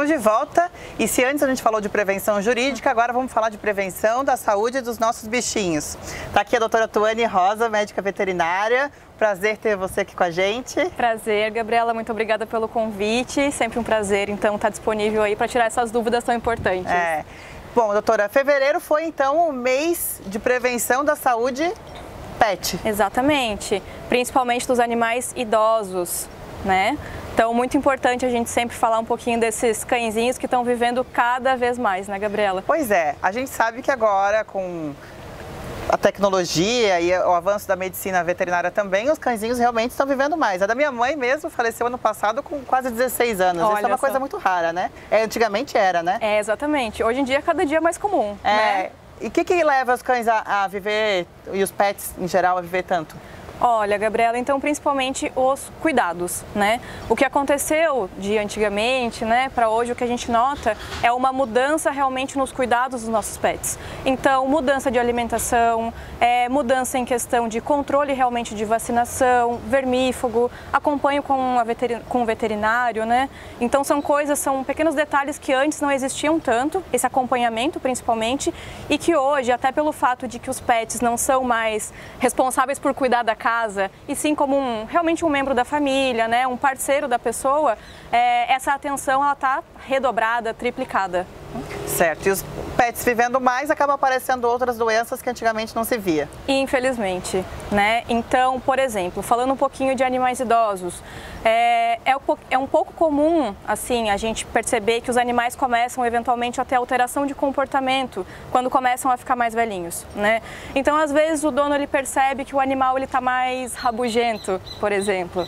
Estamos de volta e se antes a gente falou de prevenção jurídica, agora vamos falar de prevenção da saúde dos nossos bichinhos. Está aqui a doutora Tuane Rosa, médica veterinária. Prazer ter você aqui com a gente. Prazer, Gabriela. Muito obrigada pelo convite. Sempre um prazer, então, estar disponível aí para tirar essas dúvidas tão importantes. Bom, doutora, fevereiro foi então o mês de prevenção da saúde pet. Exatamente, principalmente dos animais idosos, né? Então, muito importante a gente sempre falar um pouquinho desses cãezinhos que estão vivendo cada vez mais, né, Gabriela? Pois é, a gente sabe que agora com a tecnologia e o avanço da medicina veterinária também, os cãezinhos realmente estão vivendo mais. A da minha mãe mesmo faleceu ano passado com quase 16 anos. Isso é uma coisa muito rara, né? Antigamente era, né? Exatamente. Hoje em dia, cada dia é mais comum, né? E o que leva os cães a viver, e os pets em geral, a viver tanto? Olha, Gabriela, então principalmente os cuidados, né? O que aconteceu de antigamente, né, para hoje, o que a gente nota é uma mudança realmente nos cuidados dos nossos pets. Então, mudança de alimentação, mudança em questão de controle realmente de vacinação, vermífugo, acompanho com o veterinário, né? Então, são pequenos detalhes que antes não existiam tanto, esse acompanhamento principalmente, e que hoje, até pelo fato de que os pets não são mais responsáveis por cuidar da casa, e sim como realmente um membro da família, né, um parceiro da pessoa, essa atenção ela está redobrada, triplicada. Certo, e os pets vivendo mais, acabam aparecendo outras doenças que antigamente não se via. Infelizmente, né? Então, por exemplo, falando um pouquinho de animais idosos, é um pouco comum, assim, a gente perceber que os animais começam eventualmente a ter alteração de comportamento quando começam a ficar mais velhinhos, né? Então, às vezes, o dono ele percebe que o animal ele está mais rabugento, por exemplo.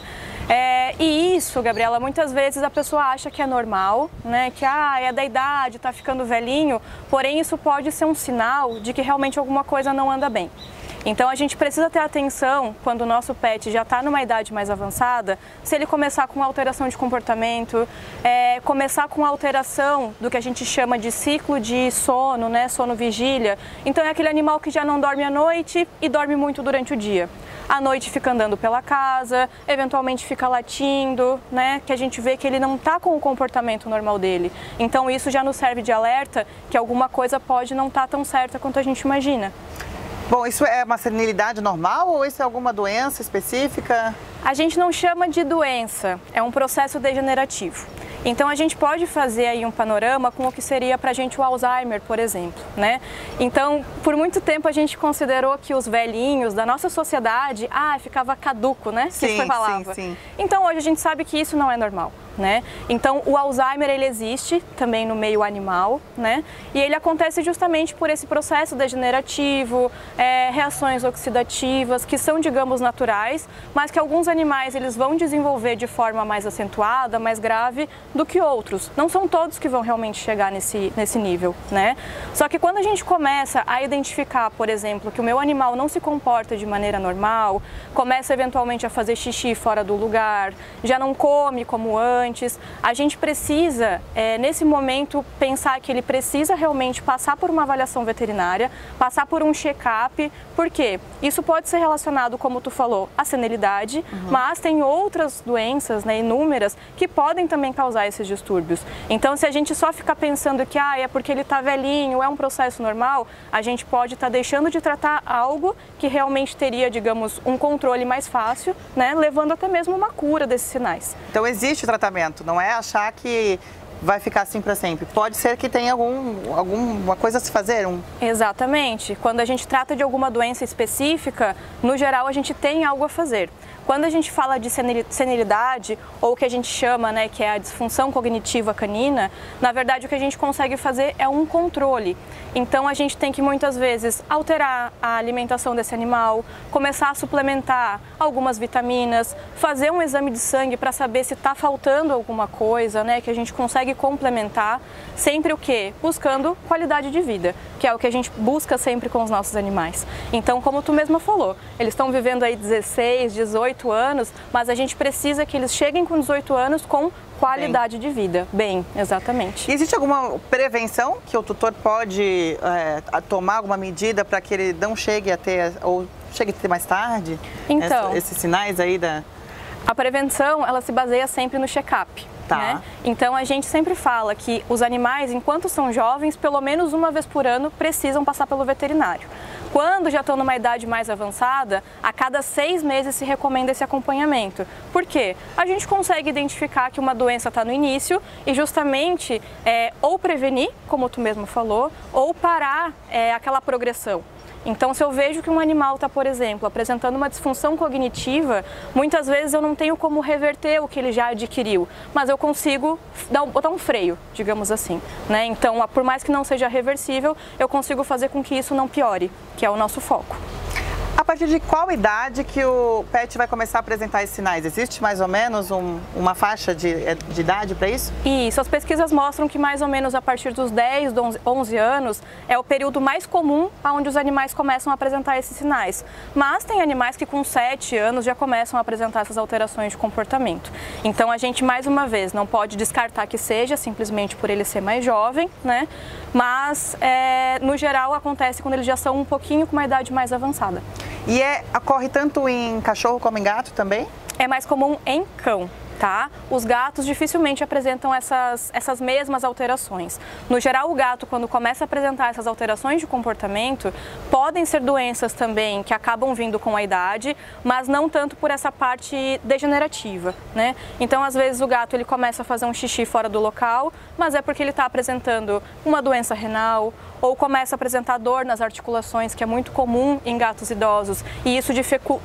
E isso, Gabriela, muitas vezes a pessoa acha que é normal, né? Que é da idade, tá ficando velhinho, porém isso pode ser um sinal de que realmente alguma coisa não anda bem. Então a gente precisa ter atenção quando o nosso pet já está numa idade mais avançada, se ele começar com alteração de comportamento, começar com alteração do que a gente chama de ciclo de sono, né? Sono-vigília. Então é aquele animal que já não dorme à noite e dorme muito durante o dia. À noite fica andando pela casa, eventualmente fica latindo, né? Que a gente vê que ele não está com o comportamento normal dele. Então isso já nos serve de alerta que alguma coisa pode não estar tão certa quanto a gente imagina. Bom, isso é uma senilidade normal ou isso é alguma doença específica? A gente não chama de doença, é um processo degenerativo. Então a gente pode fazer aí um panorama com o que seria pra gente o Alzheimer, por exemplo, né? Então, por muito tempo a gente considerou que os velhinhos da nossa sociedade, ficava caduco, né? Que isso foi falava. Sim. Então hoje a gente sabe que isso não é normal, né? Então o Alzheimer ele existe também no meio animal, né? E ele acontece justamente por esse processo degenerativo, reações oxidativas que são, digamos, naturais, mas que alguns animais eles vão desenvolver de forma mais acentuada, mais grave do que outros. Não são todos que vão realmente chegar nesse nível, né? Só que quando a gente começa a identificar, por exemplo, que o meu animal não se comporta de maneira normal, começa eventualmente a fazer xixi fora do lugar, já não come como antes, a gente precisa, nesse momento, pensar que ele precisa realmente passar por uma avaliação veterinária, passar por um check-up, porque isso pode ser relacionado, como tu falou, à senilidade, mas tem outras doenças, né, inúmeras, que podem também causar esses distúrbios. Então, se a gente só ficar pensando que é porque ele está velhinho, é um processo normal, a gente pode estar deixando de tratar algo que realmente teria, digamos, um controle mais fácil, né, levando até mesmo uma cura desses sinais. Então existe tratamento, não é achar que vai ficar assim para sempre. Pode ser que tenha alguma coisa a se fazer. Exatamente. Quando a gente trata de alguma doença específica, no geral a gente tem algo a fazer. Quando a gente fala de senilidade, ou o que a gente chama, né, que é a disfunção cognitiva canina, na verdade o que a gente consegue fazer é um controle. Então a gente tem que muitas vezes alterar a alimentação desse animal, começar a suplementar algumas vitaminas, fazer um exame de sangue para saber se está faltando alguma coisa, né, que a gente consegue complementar, sempre o quê? Buscando qualidade de vida, que é o que a gente busca sempre com os nossos animais. Então, como tu mesma falou, eles estão vivendo aí 16, 18 anos, mas a gente precisa que eles cheguem com 18 anos com qualidade de vida. Bem, exatamente. E existe alguma prevenção que o tutor pode tomar alguma medida para que ele não chegue a ter, ou chegue a ter mais tarde? Então, esses sinais aí da... A prevenção, ela se baseia sempre no check-up. Tá. Né? Então a gente sempre fala que os animais, enquanto são jovens, pelo menos uma vez por ano precisam passar pelo veterinário. Quando já estão numa idade mais avançada, a cada 6 meses se recomenda esse acompanhamento. Por quê? A gente consegue identificar que uma doença está no início e justamente ou prevenir, como tu mesmo falou, ou parar aquela progressão. Então, se eu vejo que um animal está, por exemplo, apresentando uma disfunção cognitiva, muitas vezes eu não tenho como reverter o que ele já adquiriu, mas eu consigo botar um freio, digamos assim, né? Então, por mais que não seja reversível, eu consigo fazer com que isso não piore, que é o nosso foco. A partir de qual idade que o pet vai começar a apresentar esses sinais? Existe mais ou menos uma faixa de idade para isso? Isso, as pesquisas mostram que mais ou menos a partir dos 10, 11 anos é o período mais comum onde os animais começam a apresentar esses sinais. Mas tem animais que com 7 anos já começam a apresentar essas alterações de comportamento. Então a gente, mais uma vez, não pode descartar que seja simplesmente por ele ser mais jovem, né? Mas no geral acontece quando eles já são um pouquinho com uma idade mais avançada. E ocorre tanto em cachorro como em gato também? É mais comum em cão. Tá? Os gatos dificilmente apresentam essas mesmas alterações. No geral, o gato, quando começa a apresentar essas alterações de comportamento, podem ser doenças também que acabam vindo com a idade, mas não tanto por essa parte degenerativa, né? Então, às vezes, o gato ele começa a fazer um xixi fora do local, mas é porque ele está apresentando uma doença renal, ou começa a apresentar dor nas articulações, que é muito comum em gatos idosos, e isso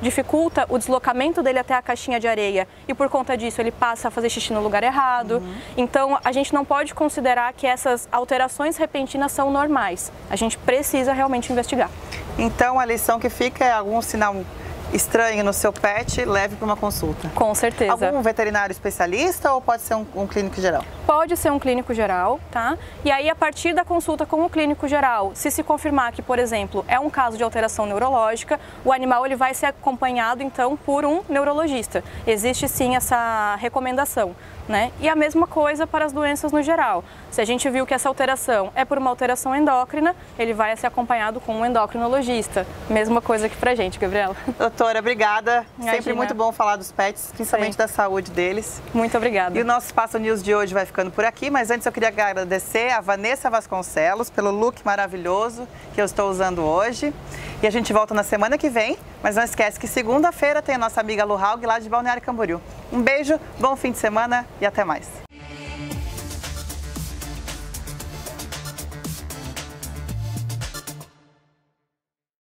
dificulta o deslocamento dele até a caixinha de areia, e por conta disso ele passa a fazer xixi no lugar errado. Então a gente não pode considerar que essas alterações repentinas são normais, a gente precisa realmente investigar. Então a lição que fica é algum sinal estranho no seu pet, leve para uma consulta. Com certeza. Algum veterinário especialista ou pode ser um clínico geral? Pode ser um clínico geral, tá? E aí, a partir da consulta com o clínico geral, se confirmar que, por exemplo, é um caso de alteração neurológica, o animal ele vai ser acompanhado, então, por um neurologista. Existe, sim, essa recomendação, né? E a mesma coisa para as doenças no geral. Se a gente viu que essa alteração é por uma alteração endócrina, ele vai ser acompanhado com um endocrinologista. Mesma coisa aqui pra gente, Gabriela. Doutora, obrigada. Imagina. Sempre muito bom falar dos pets, principalmente da saúde deles. Muito obrigada. E o nosso Espaço News de hoje vai ficando por aqui, mas antes eu queria agradecer a Vanessa Vasconcelos pelo look maravilhoso que eu estou usando hoje. E a gente volta na semana que vem, mas não esquece que segunda-feira tem a nossa amiga Lu Haug lá de Balneário Camboriú. Um beijo, bom fim de semana e até mais.